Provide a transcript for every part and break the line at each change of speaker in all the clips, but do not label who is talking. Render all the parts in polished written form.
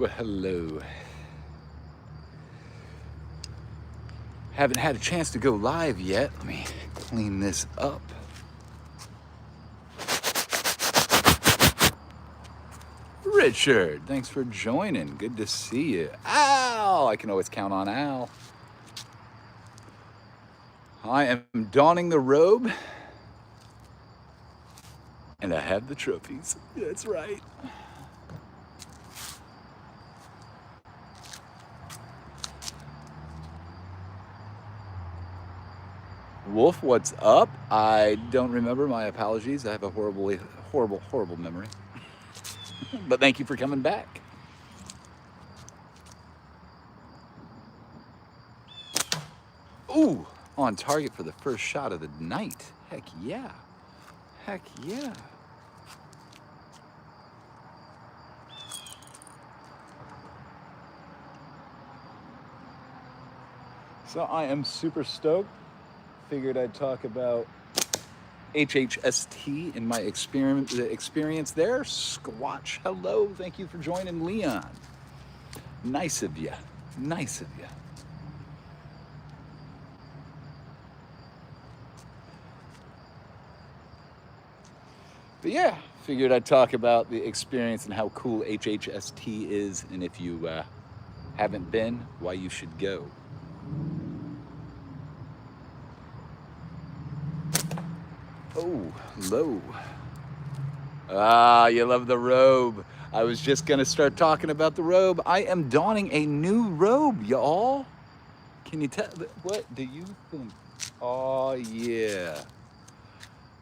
Well, hello. Haven't had a chance to go live yet. Let me clean this up. Richard, thanks for joining. Good to see you. Al, I can always count on Al. I am donning the robe, and I have the trophies. That's right. Wolf, what's up? I don't remember. My apologies. I have a horrible memory. But thank you for coming back. Ooh, on target for the first shot of the night. Heck yeah. Heck yeah. So I am super stoked. Figured I'd talk about HHST and my experience there. Squatch, hello. Thank you for joining, Leon. Nice of you. Nice of you. But yeah, figured I'd talk about the experience and how cool HHST is, and if you haven't been, why you should go. Oh, low. Ah, you love the robe. I was just gonna start talking about the robe. I am donning a new robe, y'all. Can you tell? What do you think? Oh, yeah.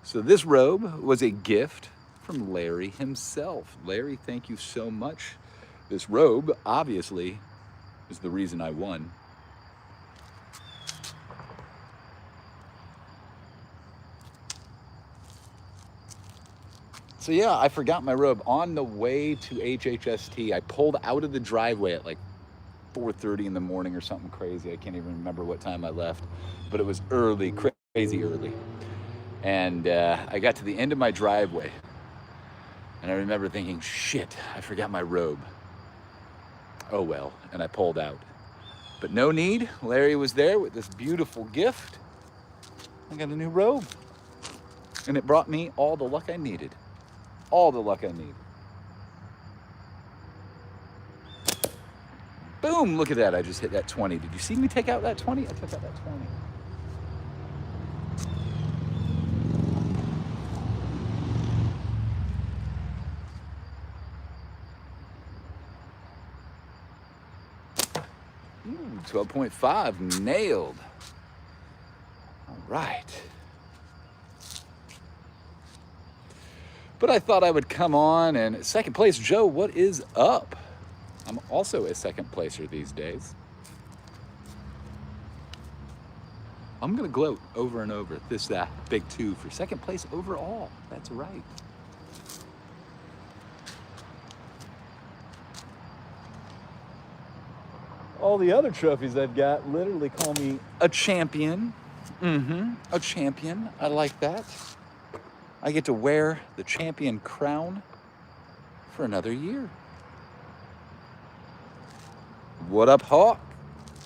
So this robe was a gift from Larry himself. Larry, thank you so much. This robe, obviously, is the reason I won. So yeah, I forgot my robe on the way to HHST. I pulled out of the driveway at like 4:30 in the morning or something crazy. I can't even remember what time I left, but it was early, crazy early. And I got to the end of my driveway, and I remember thinking, shit, I forgot my robe. Oh well, and I pulled out. But no need, Larry was there with this beautiful gift. I got a new robe, and it brought me all the luck I needed. All the luck I need. Boom, look at that, I just hit that 20. Did you see me take out that 20? I took out that 20. Ooh, 12.5, nailed. All right. But I thought I would come on and second place. Joe, what is up? I'm also a second placer these days. I'm gonna gloat over and over. This big 2 for second place overall. That's right. All the other trophies I've got literally call me a champion. A champion. I like that. I get to wear the champion crown for another year. What up, Hawk?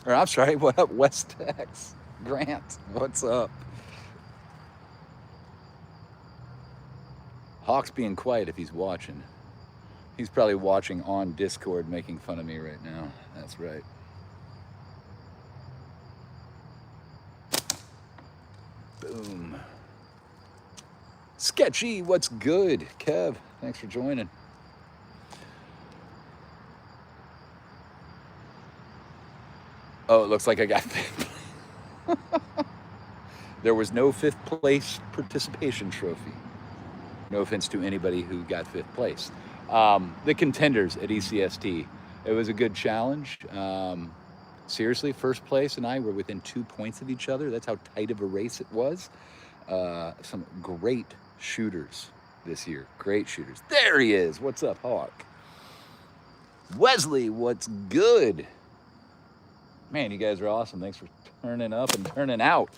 Or I'm sorry, what up, West Tex? Grant, what's up? Hawk's being quiet if he's watching. He's probably watching on Discord making fun of me right now. That's right. Boom. Sketchy, what's good? Kev, thanks for joining. Oh, it looks like I got fifth. There was no 5th place participation trophy. No offense to anybody who got 5th place. The contenders at ECST, it was a good challenge. Seriously, first place and I were within 2 points of each other. That's how tight of a race it was. Some great shooters this year. Great shooters. There he is. What's up, Hawk? Wesley, what's good? Man, you guys are awesome. Thanks for turning up and turning out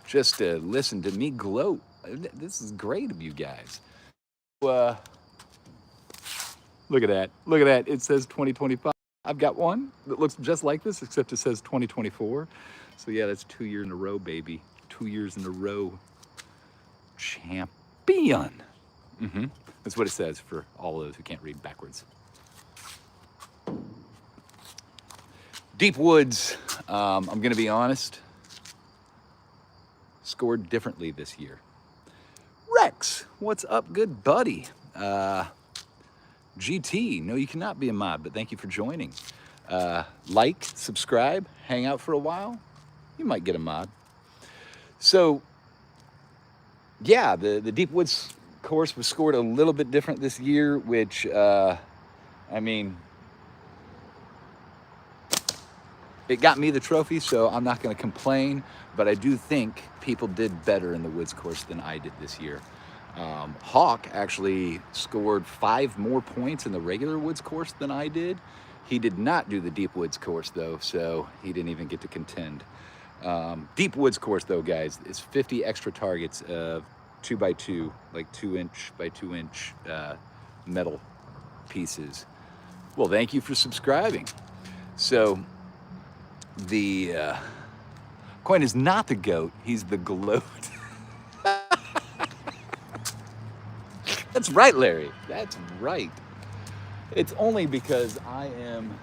just to listen to me gloat. This is great of you guys. Look at that. Look at that. It says 2025. I've got one that looks just like this, except it says 2024. So yeah, that's 2 years in a row, baby. 2 years in a row. Champion. That's what it says for all those who can't read backwards. Deep Woods, I'm going to be honest, scored differently this year. Rex, what's up, good buddy? GT, no, you cannot be a mod, but thank you for joining. Like, subscribe, hang out for a while, you might get a mod. So, yeah, the Deep Woods course was scored a little bit different this year, which, I mean, it got me the trophy, so I'm not going to complain, but I do think people did better in the Woods course than I did this year. Hawk actually scored 5 more points in the regular Woods course than I did. He did not do the Deep Woods course, though, so he didn't even get to contend. Deep Woods course, though, guys, is 50 extra targets of 2x2, like 2-inch by 2-inch metal pieces. Well, thank you for subscribing. So, the Coin is not the goat, he's the gloat. That's right, Larry. That's right. It's only because I am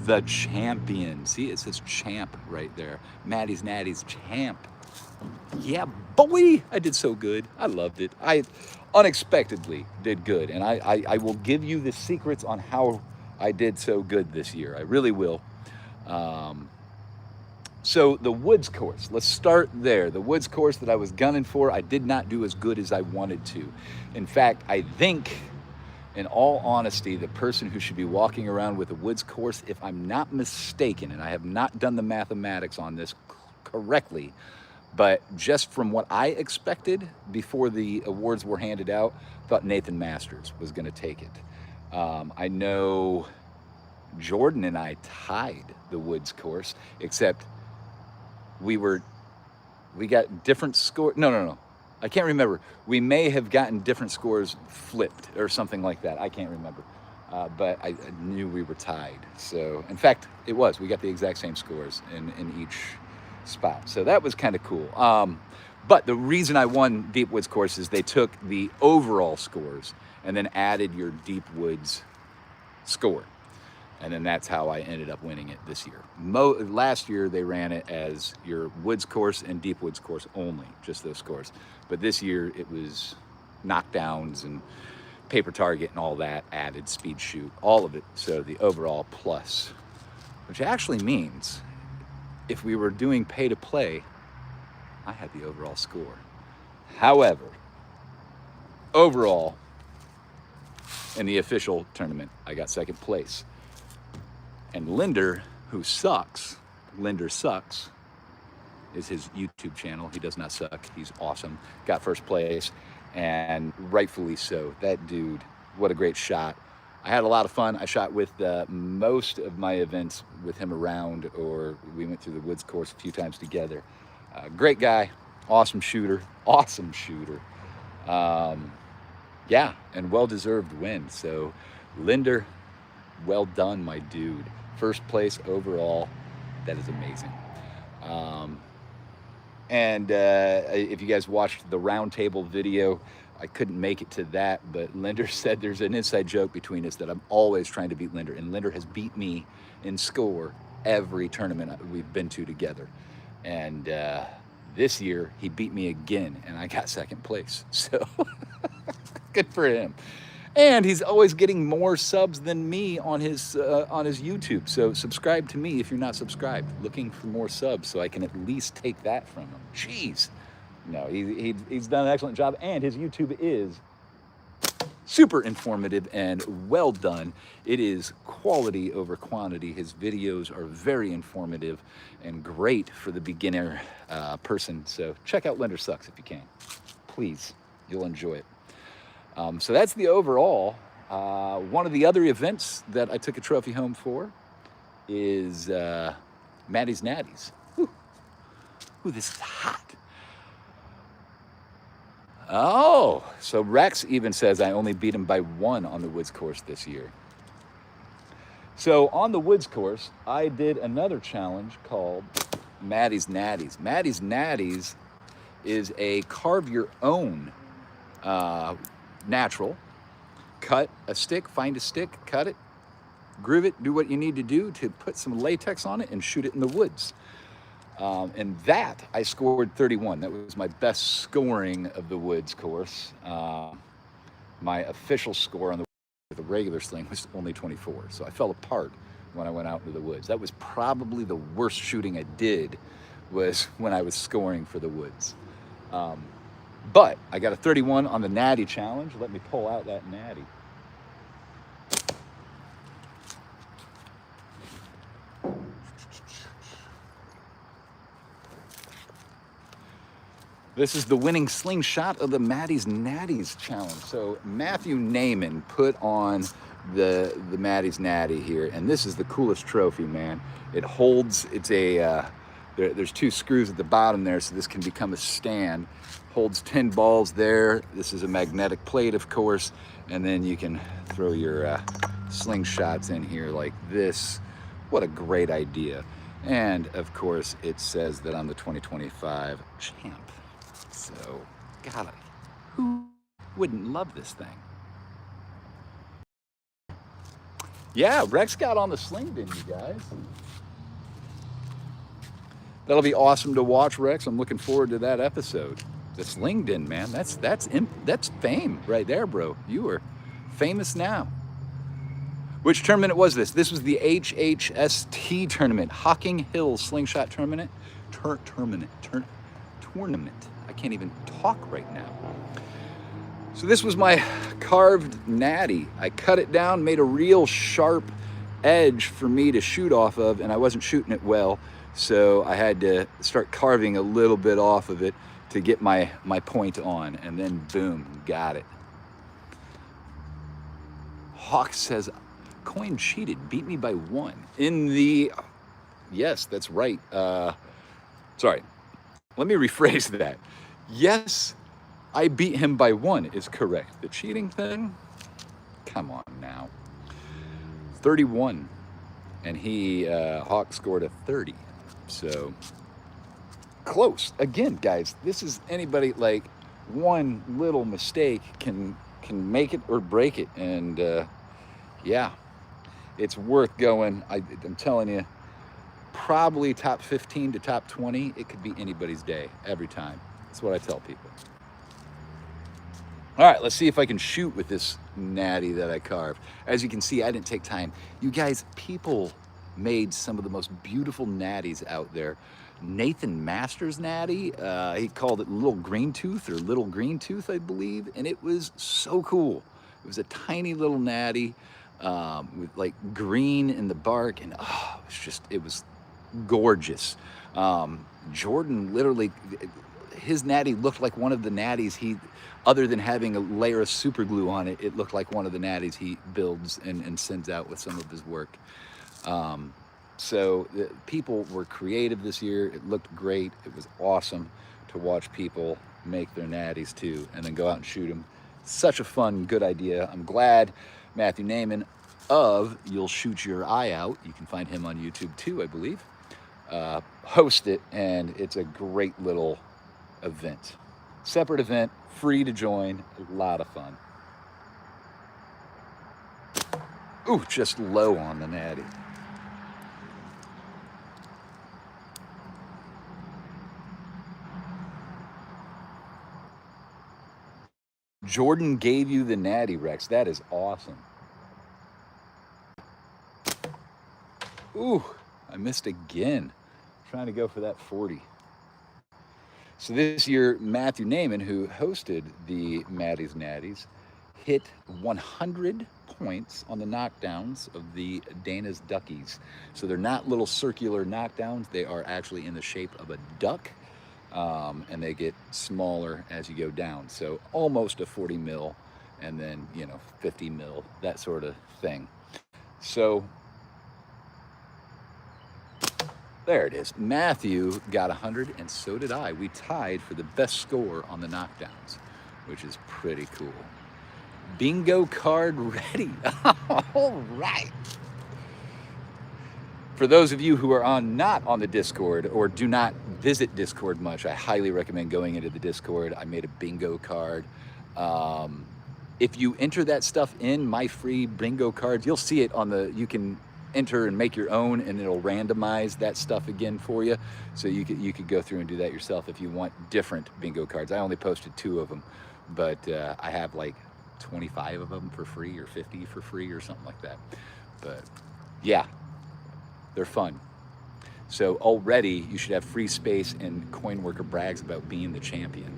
the champion. See, it says champ right there. Maddie's Natty's champ. Yeah, boy, I did so good. I loved it. I unexpectedly did good. And I will give you the secrets on how I did so good this year. I really will. So the Woods course, let's start there. The Woods course that I was gunning for, I did not do as good as I wanted to. In fact, I think, in all honesty, the person who should be walking around with a Woods course, if I'm not mistaken, and I have not done the mathematics on this correctly, but just from what I expected before the awards were handed out, thought Nathan Masters was going to take it. I know Jordan and I tied the Woods course, except we got different scores. No. I can't remember. We may have gotten different scores flipped or something like that. I can't remember. But I knew we were tied. So, in fact, it was. We got the exact same scores in each spot. So that was kind of cool. But the reason I won Deep Woods course is they took the overall scores and then added your Deep Woods score. And then that's how I ended up winning it this year. Last year, they ran it as your Woods course and Deep Woods course only, just those scores. But this year, it was knockdowns and paper target and all that, added speed shoot, all of it. So the overall plus, which actually means if we were doing pay to play, I had the overall score. However, overall, in the official tournament, I got second place. And Linder, who sucks, Linder Sucks, is his YouTube channel. He does not suck. He's awesome. Got first place, and rightfully so. That dude, what a great shot. I had a lot of fun. I shot with most of my events with him around, or we went through the Woods course a few times together. Great guy, awesome shooter. Yeah, and well-deserved win. So, Linder, well done, my dude. First place overall. That is amazing. If you guys watched the roundtable video, I couldn't make it to that, but Linder said there's an inside joke between us that I'm always trying to beat Linder, and Linder has beat me in score every tournament we've been to together. And this year, he beat me again, and I got second place. So, good for him. And he's always getting more subs than me on his YouTube. So subscribe to me if you're not subscribed. Looking for more subs so I can at least take that from him. Jeez. No, he's done an excellent job. And his YouTube is super informative and well done. It is quality over quantity. His videos are very informative and great for the beginner person. So check out Linder Sucks if you can. Please, you'll enjoy it. So that's the overall. One of the other events that I took a trophy home for is Maddie's Natties. Ooh, this is hot. Oh, so Rex even says I only beat him by 1 on the Woods course this year. So on the woods course, I did another challenge called Maddie's Natties. Maddie's Natties is a carve your own natural. Cut a stick, find a stick, cut it, groove it, do what you need to do to put some latex on it and shoot it in the woods. And that I scored 31. That was my best scoring of the woods course. My official score on the regular sling was only 24. So I fell apart when I went out into the woods. That was probably the worst shooting I did, was when I was scoring for the woods. But I got a 31 on the natty challenge. Let me pull out that natty. This is the winning slingshot of the Maddie's Natties challenge. So Matthew Naiman put on the Maddie's Natty here, and this is the coolest trophy, man. It holds, it's a, there's 2 screws at the bottom there, so this can become a stand. Holds 10 balls there. This is a magnetic plate, of course, and then you can throw your slingshots in here like this. What a great idea. And of course, it says that I'm the 2025 champ. So, golly, who wouldn't love this thing? Yeah, Rex got on the sling, didn't you guys? That'll be awesome to watch, Rex. I'm looking forward to that episode. The sling din, man. That's fame right there, bro. You are famous now. Which tournament was this? This was the HHST tournament, Hocking Hills Slingshot Tournament. Tournament. I can't even talk right now. So this was my carved natty. I cut it down, made a real sharp edge for me to shoot off of, and I wasn't shooting it well, so I had to start carving a little bit off of it to get my point on, and then boom, got it. Hawk says, Coin cheated, beat me by 1. In the, yes, that's right. Sorry, let me rephrase that. Yes, I beat him by 1 is correct. The cheating thing, come on now. 31, and Hawk scored a 30. So close. Again, guys, this is anybody, like, one little mistake can make it or break it. And yeah, it's worth going. I'm telling you, probably top 15 to top 20. It could be anybody's day every time. That's what I tell people. All right, let's see if I can shoot with this natty that I carved. As you can see, I didn't take time. You guys, people made some of the most beautiful natties out there. Nathan Masters natty, he called it Little Green Tooth, I believe, and it was so cool. It was a tiny little natty with like green in the bark, and it was gorgeous. Jordan literally, his natty looked like one of the natties other than having a layer of super glue on it, it looked like one of the natties he builds and sends out with some of his work. So people were creative this year. It looked great. It was awesome to watch people make their natties too, and then go out and shoot them. Such a fun, good idea. I'm glad Matthew Naiman of You'll Shoot Your Eye Out, you can find him on YouTube too, I believe, host it, and it's a great little event. Separate event, free to join, a lot of fun. Ooh, just low on the natty. Jordan gave you the natty, Rex. That is awesome. Ooh, I missed again. Trying to go for that 40. So this year, Matthew Naiman, who hosted the Maddie's Natties, hit 100 points on the knockdowns of the Dana's Duckies. So they're not little circular knockdowns. They are actually in the shape of a duck, and they get smaller as you go down. So almost a 40 mil, and then, 50 mil, that sort of thing. So there it is. Matthew got 100, and so did I. We tied for the best score on the knockdowns, which is pretty cool. Bingo card ready. All right. For those of you who are not on the Discord or do not visit Discord much, I highly recommend going into the Discord. I made a bingo card. If you enter that stuff in my free bingo cards, you'll see it on the, you can enter and make your own, and it'll randomize that stuff again for you. So you could go through and do that yourself if you want different bingo cards. I only posted 2 of them, but I have like 25 of them for free or 50 for free or something like that. But yeah, they're fun. So already you should have free space, and coinworker brags about being the champion.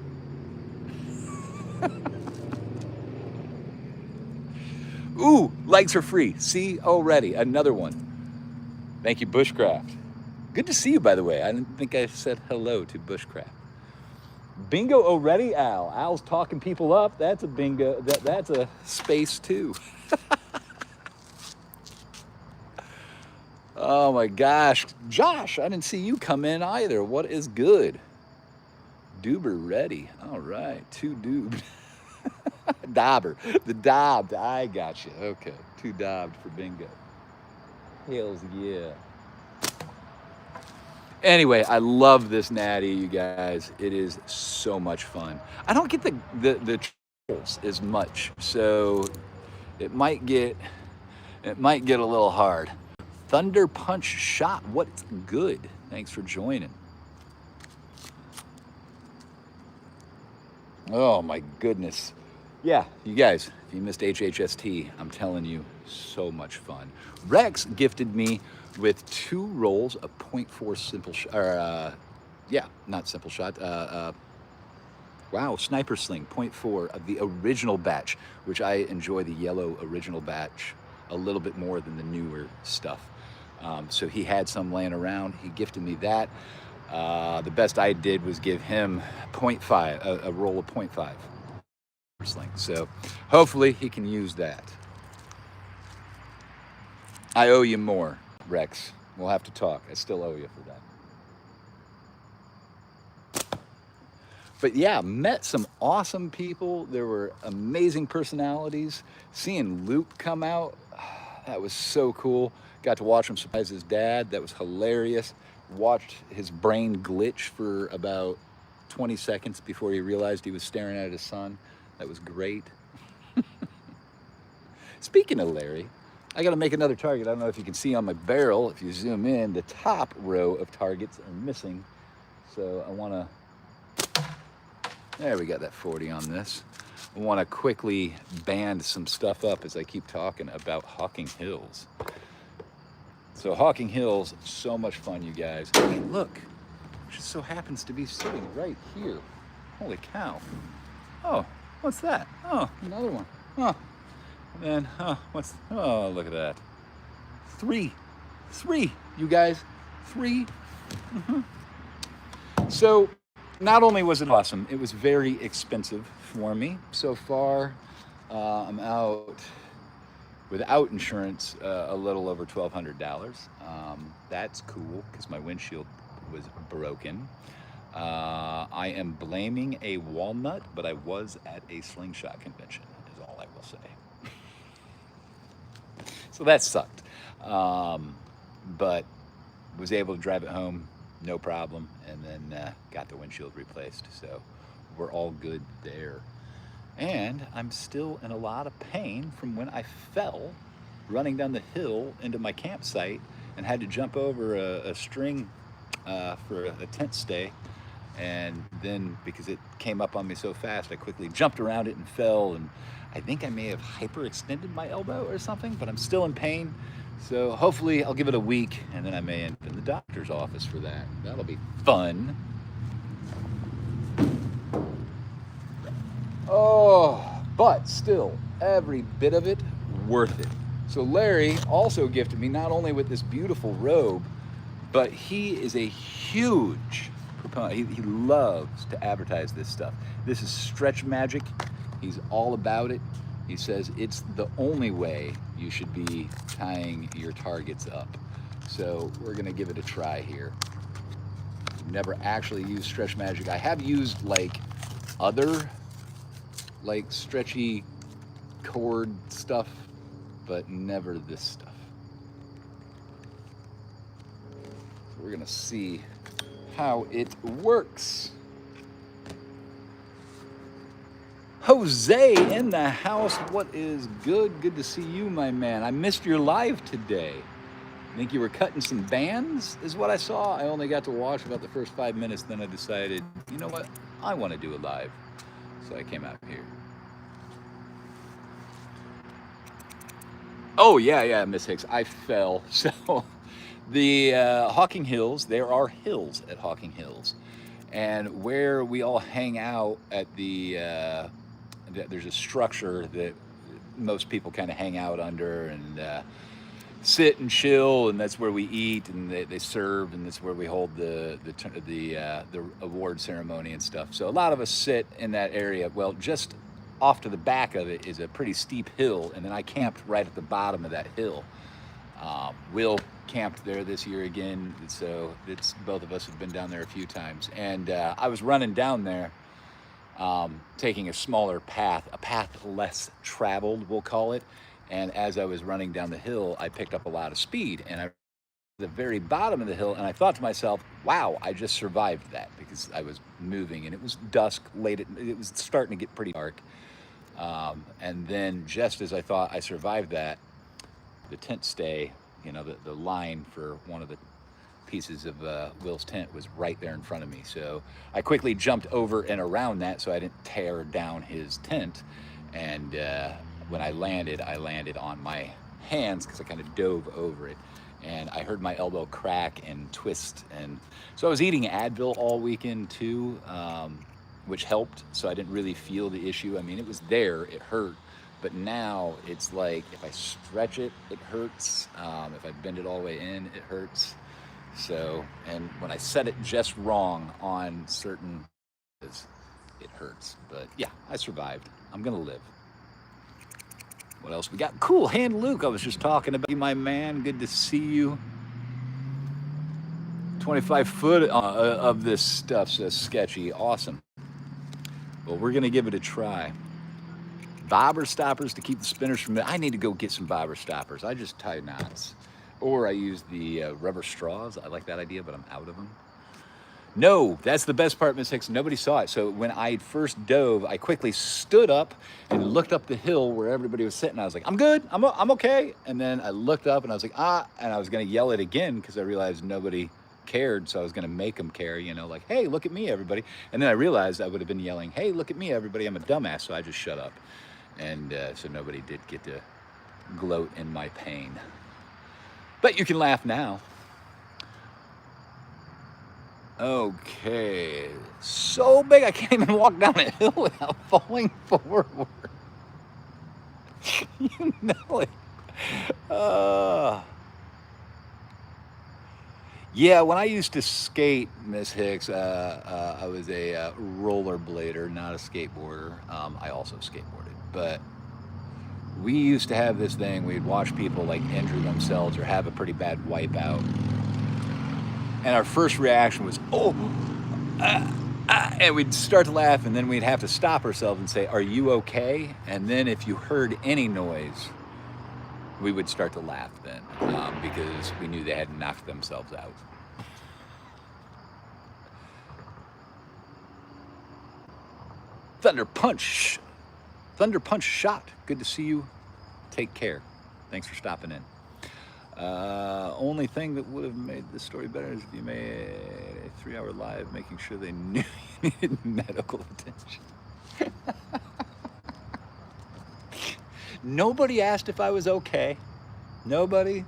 Ooh, likes are free. See, already, another one. Thank you, Bushcraft. Good to see you, by the way. I didn't think I said hello to Bushcraft. Bingo already, Al. Al's talking people up. That's a bingo. That's a space too. Oh my gosh. Josh, I didn't see you come in either. What is good? Duber ready. All right, 2 dubed. Dauber, the daubed. I got you. Okay, 2 daubed for bingo. Hells yeah. Anyway, I love this natty, you guys. It is so much fun. I don't get the trolls as much, so it might get a little hard. Thunder Punch Shot. What's good? Thanks for joining. Oh my goodness. Yeah, you guys, if you missed HHST, I'm telling you, so much fun. Rex gifted me with 2 rolls of 0.4 simple shot, or yeah, not simple shot, wow, Sniper Sling 0.4 of the original batch, which I enjoy the yellow original batch a little bit more than the newer stuff. So he had some laying around, he gifted me that. The best I did was give him 0.5, a roll of 0.5. Sling. So hopefully he can use that. I owe you more, Rex. We'll have to talk. I still owe you for that. But yeah, met some awesome people. There were amazing personalities. Seeing Luke come out, that was so cool. Got to watch him surprise his dad. That was hilarious. Watched his brain glitch for about 20 seconds before he realized he was staring at his son. That was great. Speaking of Larry, I got to make another target. I don't know if you can see on my barrel. If you zoom in, the top row of targets are missing. So I want to, there we got that 40 on this. I want to quickly band some stuff up as I keep talking about Hawking Hills. So Hawking Hills, so much fun, you guys. Hey, look, it just so happens to be sitting right here. Holy cow. Oh. What's that? Oh, another one. Oh, and then, oh, look at that. 3, you guys, 3. So, not only was it awesome, it was very expensive for me. So far, I'm out without insurance a little over $1,200. That's cool because my windshield was broken. I am blaming a walnut, but I was at a slingshot convention, is all I will say. So that sucked. But was able to drive it home, no problem, and then got the windshield replaced. So we're all good there. And I'm still in a lot of pain from when I fell running down the hill into my campsite and had to jump over a string for a tent stay. And then because it came up on me so fast, I quickly jumped around it and fell, and I think I may have hyperextended my elbow or something, but I'm still in pain. So hopefully I'll give it a week, and then I may end up in the doctor's office for that. That'll be fun. Oh, but still, every bit of it worth it. So Larry also gifted me not only with this beautiful robe, but he is a huge proponent. He loves to advertise this stuff. This is Stretch Magic. He's all about it. He says it's the only way you should be tying your targets up. So we're gonna give it a try here. Never actually used Stretch Magic. I have used like other like stretchy cord stuff, but never this stuff. We're gonna see how it works. Jose in the house. What is good? Good to see you, my man. I missed your live today. I think you were cutting some bands, is what I saw. I only got to watch about the first 5 minutes. Then I decided, you know what? I want to do a live. So I came out here. Oh, yeah, Miss Hicks. I fell. So the Hawking Hills, there are hills at Hawking Hills. And where we all hang out at there's a structure that most people kind of hang out under and sit and chill, and that's where we eat and they serve, and that's where we hold the award ceremony and stuff. So a lot of us sit in that area. Well, just off to the back of it is a pretty steep hill, and then I camped right at the bottom of that hill. Will camped there this year again, so it's both of us have been down there a few times. And I was running down there, taking a smaller path, a path less traveled, we'll call it. And as I was running down the hill, I picked up a lot of speed, and I at the very bottom of the hill, and I thought to myself, wow, I just survived that, because I was moving and it was dusk, it was starting to get pretty dark. And then just as I thought I survived that, the tent stay, the line for one of the pieces of Will's tent was right there in front of me. So I quickly jumped over and around that so I didn't tear down his tent. And when I landed on my hands because I kind of dove over it. And I heard my elbow crack and twist. And so I was eating Advil all weekend too, which helped. So I didn't really feel the issue. I mean, it was there, it hurt. But now it's like if I stretch it, it hurts. If I bend it all the way in, it hurts. So, and when I set it just wrong on certain, it hurts. But yeah, I survived. I'm gonna live. What else we got? Cool Hand Luke, I was just talking about you, my man. Good to see you. 25 foot of this stuff says sketchy. Awesome. Well, we're gonna give it a try. Bobber stoppers to keep the spinners from. I need to go get some bobber stoppers. I just tie knots, or I use the rubber straws. I like that idea, but I'm out of them. No, that's the best part, Miss Hicks. Nobody saw it. So when I first dove, I quickly stood up and looked up the hill where everybody was sitting. I was like, I'm good. I'm okay. And then I looked up and I was like, and I was going to yell it again because I realized nobody cared. So I was going to make them care, like, hey, look at me, everybody. And then I realized I would have been yelling, hey, look at me, everybody. I'm a dumbass. So I just shut up. And so nobody did get to gloat in my pain. But you can laugh now. Okay. So big I can't even walk down a hill without falling forward. You know it. Yeah, when I used to skate, Miss Hicks, I was a rollerblader, not a skateboarder. I also skateboarded, but we used to have this thing. We'd watch people like injure themselves or have a pretty bad wipeout, and our first reaction was, and we'd start to laugh, and then we'd have to stop ourselves and say, are you okay? And then if you heard any noise, we would start to laugh then, because we knew they had knocked themselves out. Thunder Punch Shot. Good to see you. Take care. Thanks for stopping in. Only thing that would have made this story better is if you made a 3-hour live making sure they knew you needed medical attention. Nobody asked if I was okay. Nobody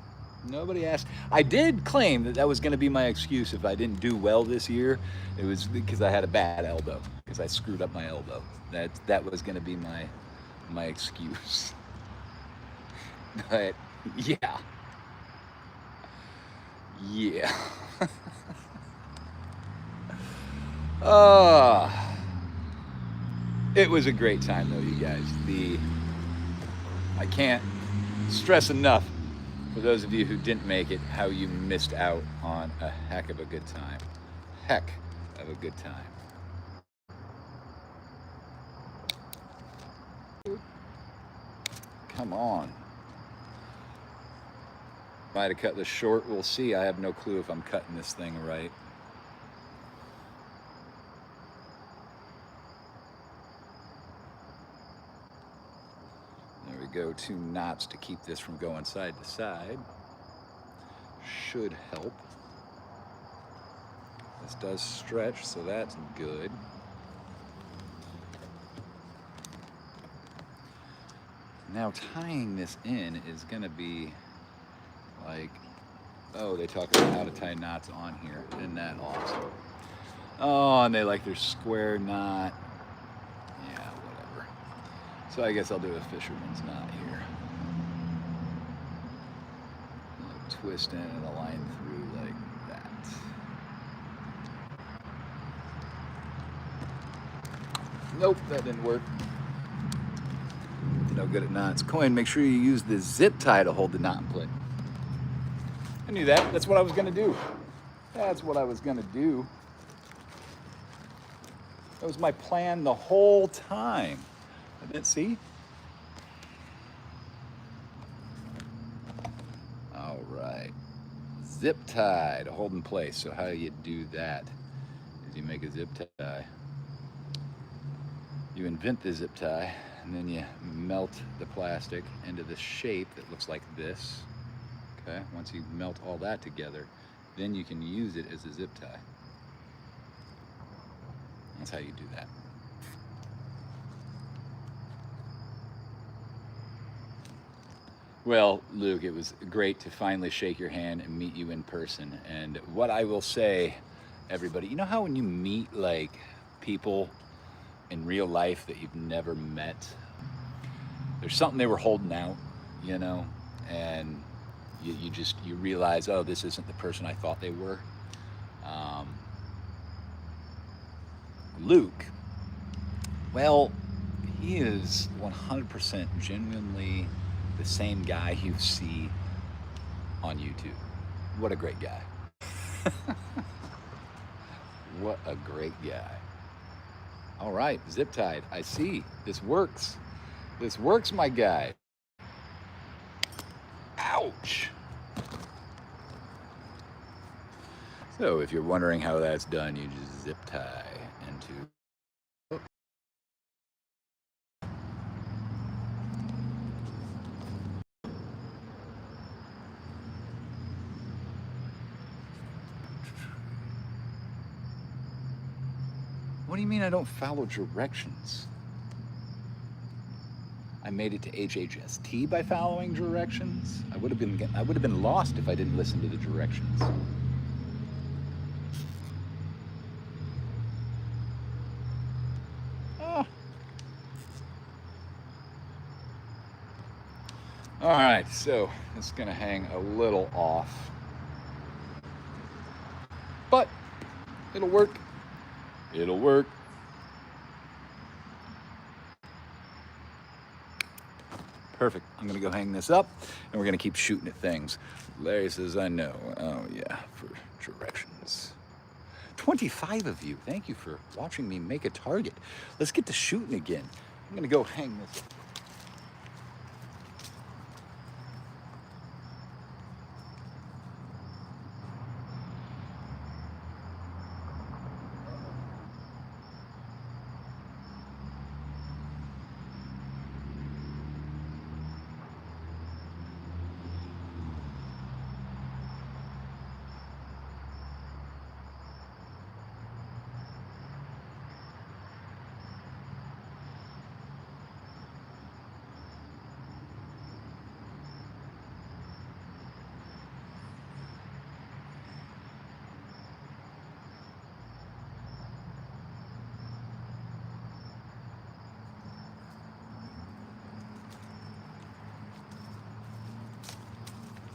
asked. I did claim that was going to be my excuse if I didn't do well this year. It was because I had a bad elbow, because I screwed up my elbow. That was going to be my excuse. But yeah. It was a great time though, you guys. I can't stress enough for those of you who didn't make it, how you missed out on a heck of a good time. Heck of a good time. Come on. Might have cut this short. We'll see. I have no clue if I'm cutting this thing right. There we go. 2 knots to keep this from going side to side. Should help. This does stretch, so that's good. Now tying this in is gonna be like, oh, they talk about how to tie knots on here. Isn't that awesome? Oh, and they like their square knot. Yeah, whatever. So I guess I'll do a fisherman's knot here. Twist in and a line through like that. Nope, that didn't work. No good at knots. Coin, make sure you use the zip tie to hold the knot in place. I knew that. That's what I was gonna do. That's what I was gonna do. That was my plan the whole time. I didn't see. All right. Zip tie to hold in place. So how do you do that? Is you make a zip tie. You invent the zip tie, and then you melt the plastic into the shape that looks like this. Okay, once you melt all that together, then you can use it as a zip tie. That's how you do that. Well, Luke, it was great to finally shake your hand and meet you in person. And what I will say, everybody, you know how when you meet like people in real life that you've never met, there's something they were holding out, you know, and you realize, oh, this isn't the person I thought they were. Luke, well, he is 100% genuinely the same guy you see on YouTube. What a great guy. What a great guy. All right, zip tied. I see. This works. This works, my guy. Ouch. So if you're wondering how that's done, you just zip tie into... What do you mean I don't follow directions? I made it to HHST by following directions. I would have been lost if I didn't listen to the directions. Oh. All right, so it's gonna hang a little off, but it'll work. It'll work. Perfect. I'm gonna go hang this up and we're gonna keep shooting at things. Larry says, I know. Oh yeah, for directions. 25 of you. Thank you for watching me make a target. Let's get to shooting again. I'm gonna go hang this up.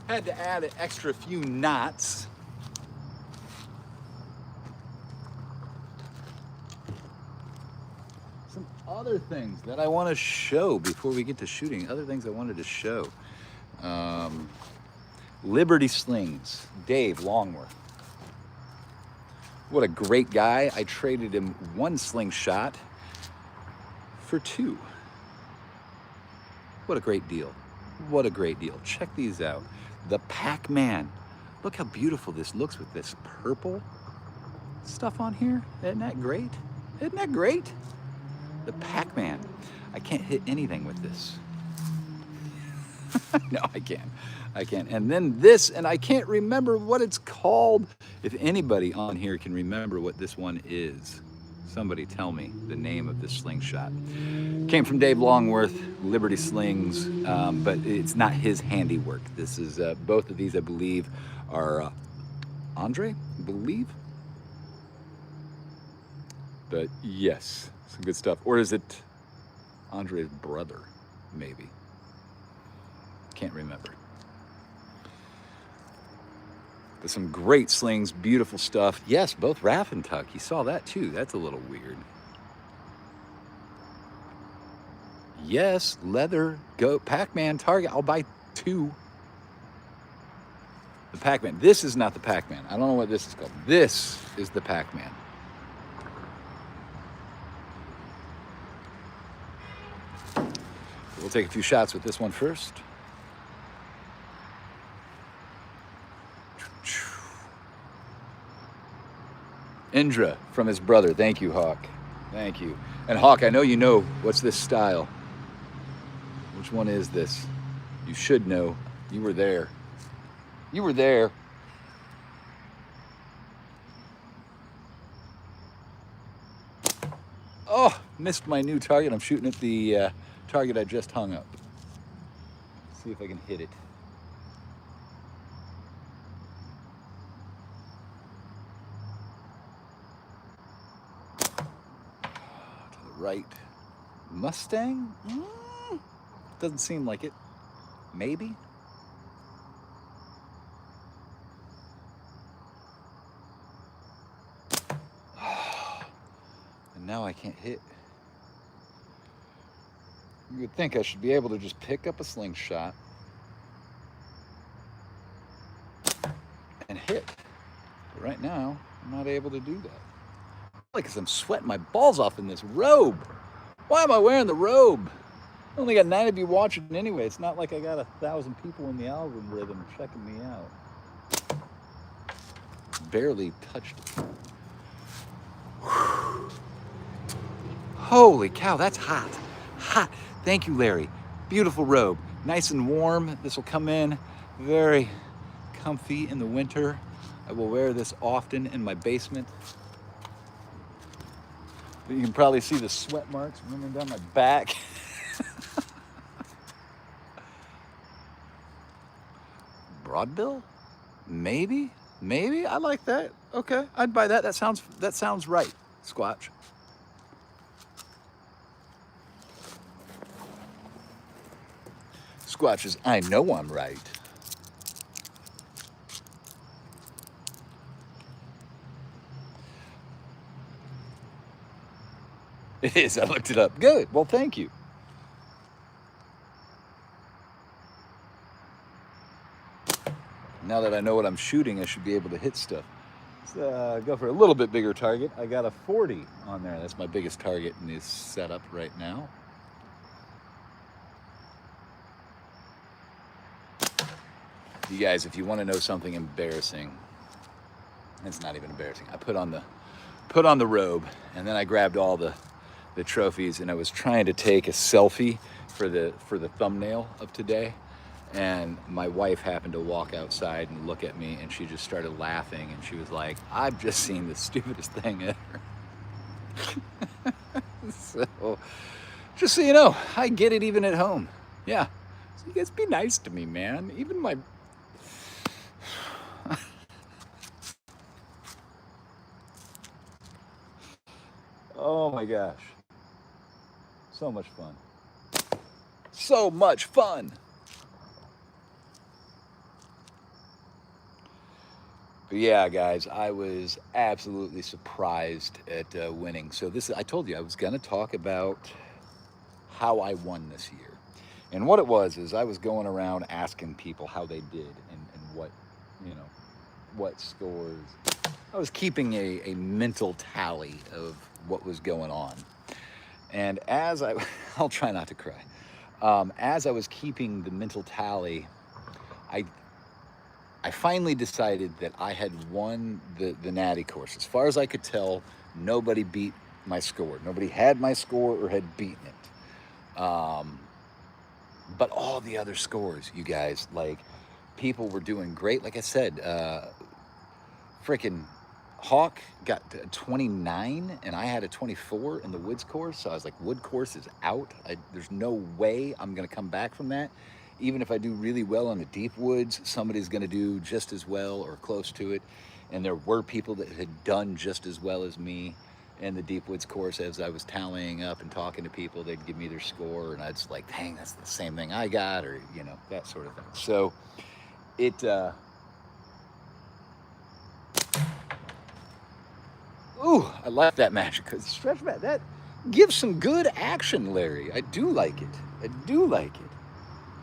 Had to add an extra few knots. Some other things that I want to show before we get to shooting. Other things I wanted to show. Liberty Slings, Dave Longworth. What a great guy. I traded him 1 slingshot for 2. What a great deal. What a great deal. Check these out. The Pac-Man. Look how beautiful this looks with this purple stuff on here. Isn't that great? Isn't that great? The Pac-Man. I can't hit anything with this. No, I can't. I can't. And then this, and I can't remember what it's called. If anybody on here can remember what this one is, somebody tell me the name of this slingshot. Came from Dave Longworth, Liberty Slings, but it's not his handiwork. This is, both of these, I believe, are Andre, I believe. But yes, some good stuff. Or is it Andre's brother, maybe? Can't remember. But some great slings, beautiful stuff. Yes, both Raff and Tuck. You saw that too. That's a little weird. Yes, leather, go, Pac-Man, Target. I'll buy 2. The Pac-Man. This is not the Pac-Man. I don't know what this is called. This is the Pac-Man. We'll take a few shots with this one first. Indra from his brother. Thank you, Hawk. Thank you. And Hawk, I know you know what's this style. Which one is this? You should know. You were there. You were there. Oh, missed my new target. I'm shooting at the target I just hung up. See if I can hit it. To the right. Mustang? Doesn't seem like it. Maybe? And now I can't hit. You would think I should be able to just pick up a slingshot and hit. But right now, I'm not able to do that. Like, because I'm sweating my balls off in this robe. Why am I wearing the robe? I only got 9 of you watching anyway. It's not like I got 1,000 people in the algorithm checking me out. Barely touched it. Whew. Holy cow, that's hot. Hot. Thank you, Larry. Beautiful robe. Nice and warm. This will come in very comfy in the winter. I will wear this often in my basement. You can probably see the sweat marks running down my back. Broadbill? Maybe? Maybe? I like that. Okay, I'd buy that. That sounds right, Squatch. Squatch is, I know I'm right. It is, I looked it up. Good, well, thank you. Now that I know what I'm shooting, I should be able to hit stuff. Let's go for a little bit bigger target. I got a 40 on there. That's my biggest target in this setup right now. You guys, if you want to know something embarrassing, it's not even embarrassing. I put on the robe, and then I grabbed all the trophies, and I was trying to take a selfie for the thumbnail of today. And my wife happened to walk outside and look at me, and she just started laughing, and she was like, I've just seen the stupidest thing ever. So, just so you know, I get it even at home. Yeah. So you guys be nice to me, man. Even my... Oh my gosh. So much fun. So much fun. But yeah, guys, I was absolutely surprised at winning. So I told you I was going to talk about how I won this year. And what it was is I was going around asking people how they did and what, what scores. I was keeping a mental tally of what was going on. And as I'll try not to cry. As I was keeping the mental tally, I finally decided that I had won the natty course. As far as I could tell, nobody beat my score. Nobody had my score or had beaten it. But all the other scores, you guys, like, people were doing great. Like I said, freaking Hawk got 29 and I had a 24 in the woods course. So I was like, wood course is out. There's no way I'm going to come back from that. Even if I do really well on the deep woods, somebody's going to do just as well or close to it. And there were people that had done just as well as me in the deep woods course. As I was tallying up and talking to people, they'd give me their score and I'd just like, dang, that's the same thing I got, or, you know, that sort of thing. So it, ooh, I like that magic, because stretch magic, that gives some good action, Larry. I do like it. I do like it.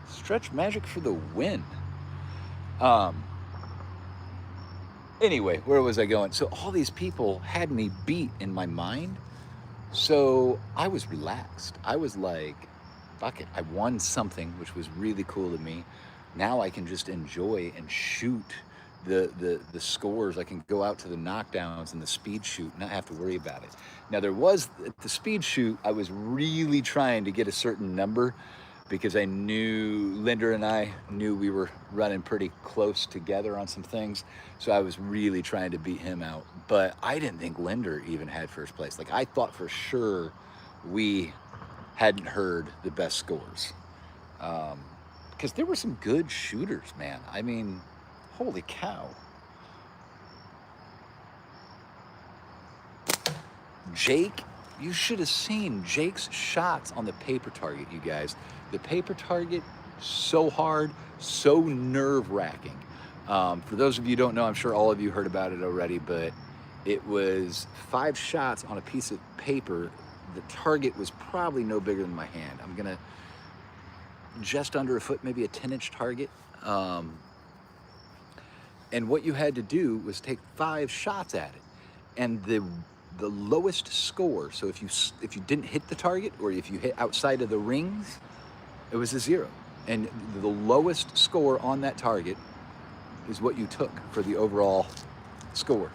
Stretch magic for the win. Anyway, where was I going? So all these people had me beat in my mind. So I was relaxed. I was like, fuck it. I won something, which was really cool to me. Now I can just enjoy and shoot the scores. I can go out to the knockdowns and the speed shoot and not have to worry about it. Now there was the speed shoot, I was really trying to get a certain number because I knew Linder and I knew we were running pretty close together on some things. So I was really trying to beat him out. But I didn't think Linder even had first place. Like, I thought for sure we hadn't heard the best scores. Because there were some good shooters, man. I mean, holy cow. Jake, you should have seen Jake's shots on the paper target, you guys. The paper target, so hard, so nerve-wracking. For those of you who don't know, I'm sure all of you heard about it already, but it was 5 shots on a piece of paper. The target was probably no bigger than my hand. I'm gonna just under a foot, maybe a 10-inch target. And what you had to do was take 5 shots at it. And the lowest score, so if you didn't hit the target or if you hit outside of the rings, it was a 0. And the lowest score on that target is what you took for the overall score,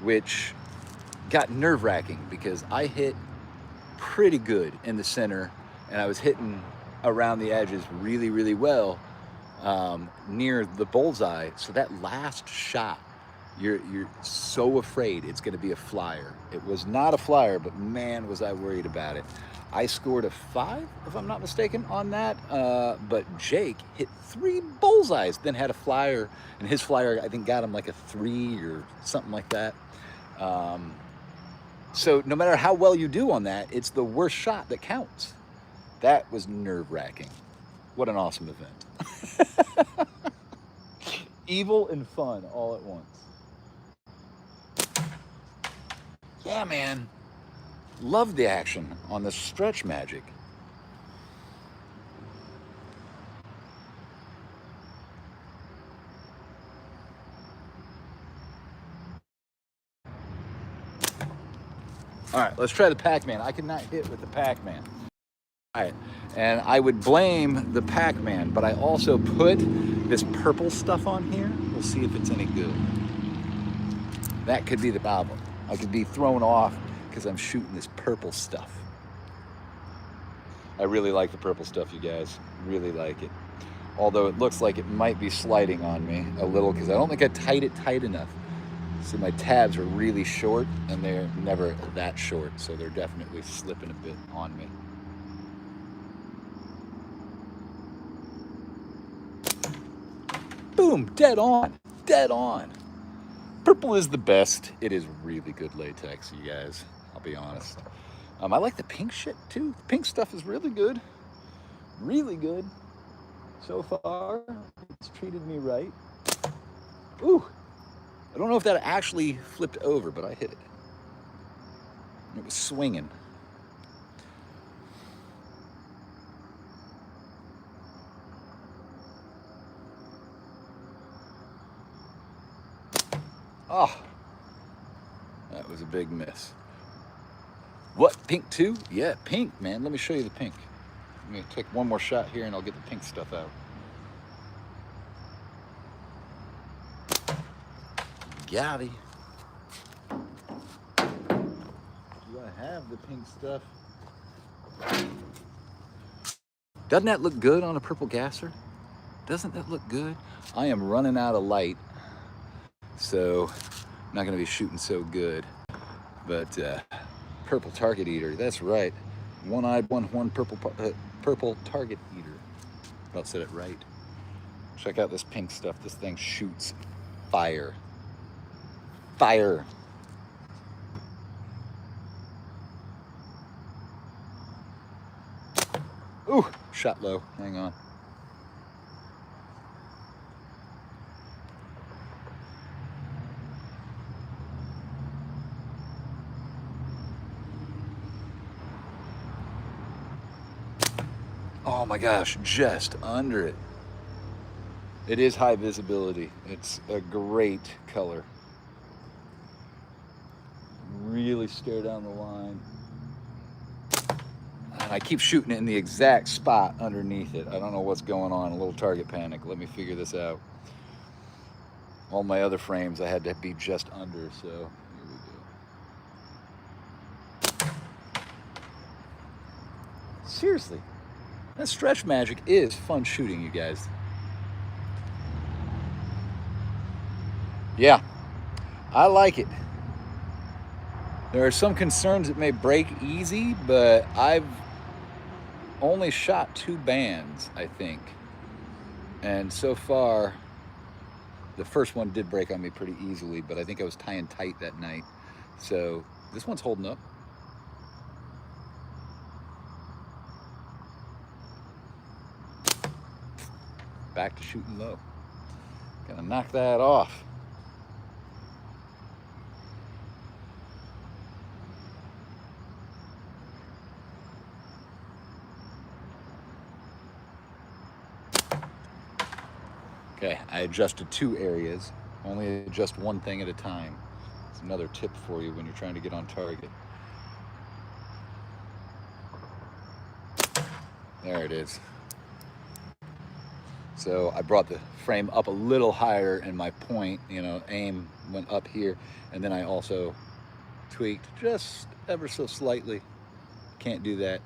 which got nerve-wracking because I hit pretty good in the center and I was hitting around the edges really, really well, near the bullseye. So that last shot, you're so afraid it's going to be a flyer. It was not a flyer, but man, was I worried about it. I scored a 5, if I'm not mistaken, on that. But Jake hit 3 bullseyes, then had a flyer, and his flyer, I think, got him like a 3 or something like that. So no matter how well you do on that, it's the worst shot that counts. That was nerve-wracking. What an awesome event. Evil and fun all at once. Yeah, man. Love the action on the stretch magic. All right, let's try the Pac-Man. I cannot hit with the Pac-Man. All right, and I would blame the Pac-Man, but I also put this purple stuff on here. We'll see if it's any good. That could be the problem. I could be thrown off because I'm shooting this purple stuff. I really like the purple stuff, you guys. Really like it. Although it looks like it might be sliding on me a little because I don't think I tied it tight enough. See, my tabs are really short and they're never that short, so they're definitely slipping a bit on me. Boom, dead on, dead on. Purple is the best. It is really good latex, you guys. I'll be honest. I like the pink shit too. The pink stuff is really good. Really good. So far, it's treated me right. Ooh, I don't know if that actually flipped over, but I hit it. It was swinging. Oh, that was a big miss. What, pink too? Yeah, pink, man. Let me show you the pink. I'm gonna take one more shot here and I'll get the pink stuff out. Gotti. Do I have the pink stuff? Doesn't that look good on a purple gasser? Doesn't that look good? I am running out of light, so I'm not going to be shooting so good. But purple target eater, that's right. One-eyed, one-horned purple target eater. About said it right. Check out this pink stuff. This thing shoots fire. Fire. Ooh, shot low. Hang on. Oh my gosh, just under it. It is high visibility. It's a great color. Really stare down the line. And I keep shooting it in the exact spot underneath it. I don't know what's going on. A little target panic. Let me figure this out. All my other frames I had to be just under, so here we go. Seriously, that stretch magic is fun shooting, you guys. Yeah, I like it. There are some concerns it may break easy, but I've only shot 2 bands, I think. And so far, the first one did break on me pretty easily, but I think I was tying tight that night. So this one's holding up. Back to shooting low. Gonna knock that off. Okay, I adjusted 2 areas. Only adjust one thing at a time. It's another tip for you when you're trying to get on target. There it is. So I brought the frame up a little higher and my point, aim went up here. And then I also tweaked just ever so slightly. Can't do that.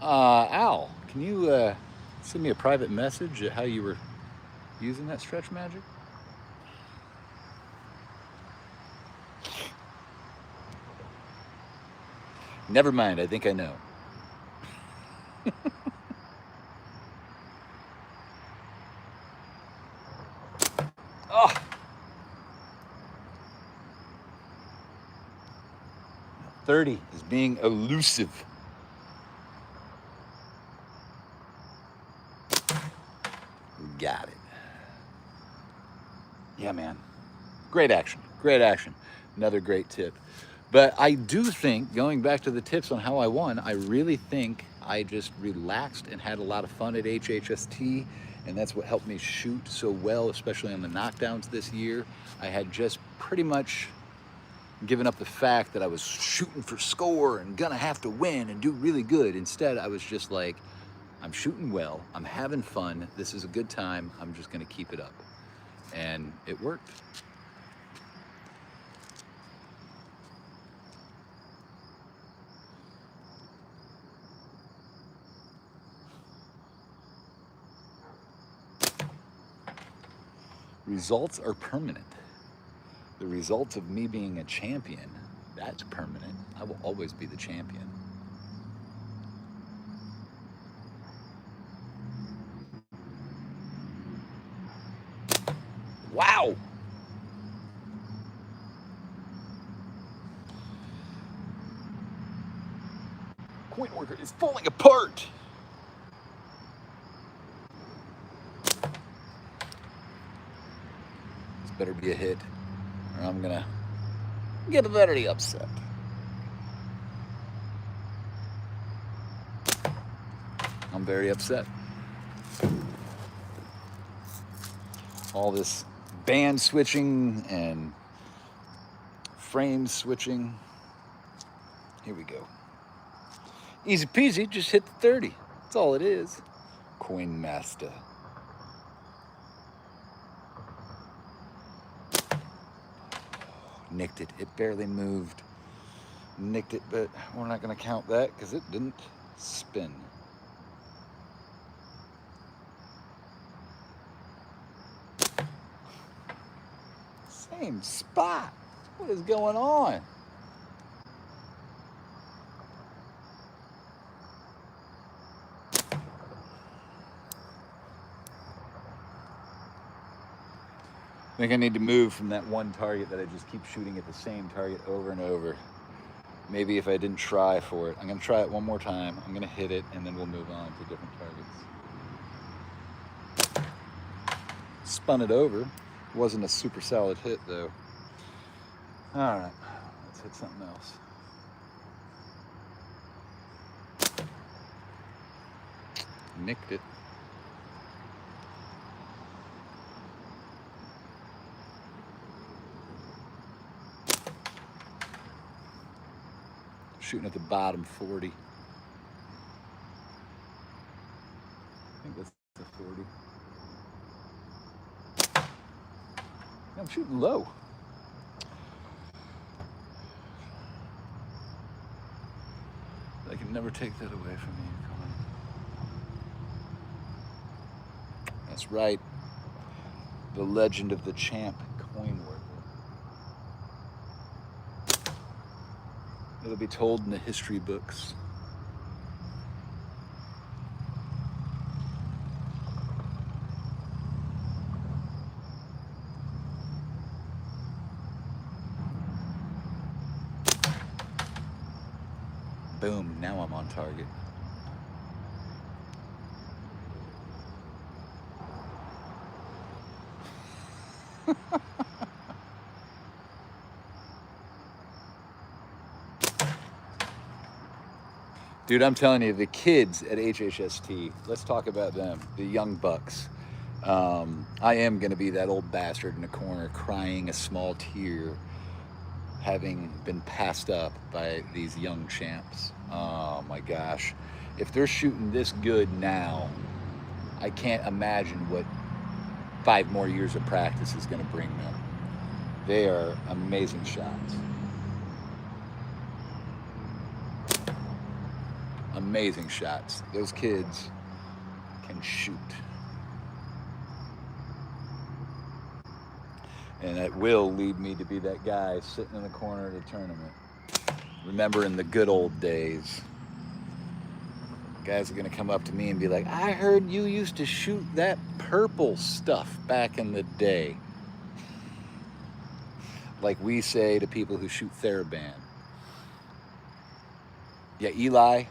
Al, can you send me a private message at how you were using that stretch magic? Never mind, I think I know. Oh! 30 is being elusive. Got it. Yeah, man. Great action. Great action. Another great tip. But I do think, going back to the tips on how I won, I really think I just relaxed and had a lot of fun at HHST, and that's what helped me shoot so well, especially on the knockdowns this year. I had just pretty much given up the fact that I was shooting for score and gonna have to win and do really good. Instead, I was just like, I'm shooting well, I'm having fun, this is a good time, I'm just gonna keep it up. And it worked. Results are permanent. The results of me being a champion, that's permanent. I will always be the champion. Wow! Coinworker is falling apart! This better be a hit, or I'm gonna get very upset. I'm very upset. All this band switching and frame switching. Here we go. Easy peasy, just hit the 30. That's all it is. Coin Master. Nicked it. It barely moved. Nicked it, but we're not going to count that because it didn't spin. Same spot. What is going on? I think I need to move from that one target that I just keep shooting at the same target over and over. Maybe if I didn't try for it. I'm going to try it one more time. I'm going to hit it, and then we'll move on to different targets. Spun it over. Wasn't a super solid hit, though. All right, let's hit something else. Nicked it. Shooting at the bottom 40. I think that's the 40. I'm shooting low. I can never take that away from me. Come on. That's right. The legend of the champ, coinworker. It'll be told in the history books. Boom, now I'm on target. Dude, I'm telling you, the kids at HHST, let's talk about them, the young bucks. I am going to be that old bastard in the corner crying a small tear, having been passed up by these young champs. Oh my gosh. If they're shooting this good now, I can't imagine what 5 more years of practice is going to bring them. They are amazing shots. Amazing shots. Those kids can shoot. And it will lead me to be that guy sitting in the corner of the tournament. Remembering the good old days. Guys are going to come up to me and be like, I heard you used to shoot that purple stuff back in the day. Like we say to people who shoot TheraBand. Yeah, Eli,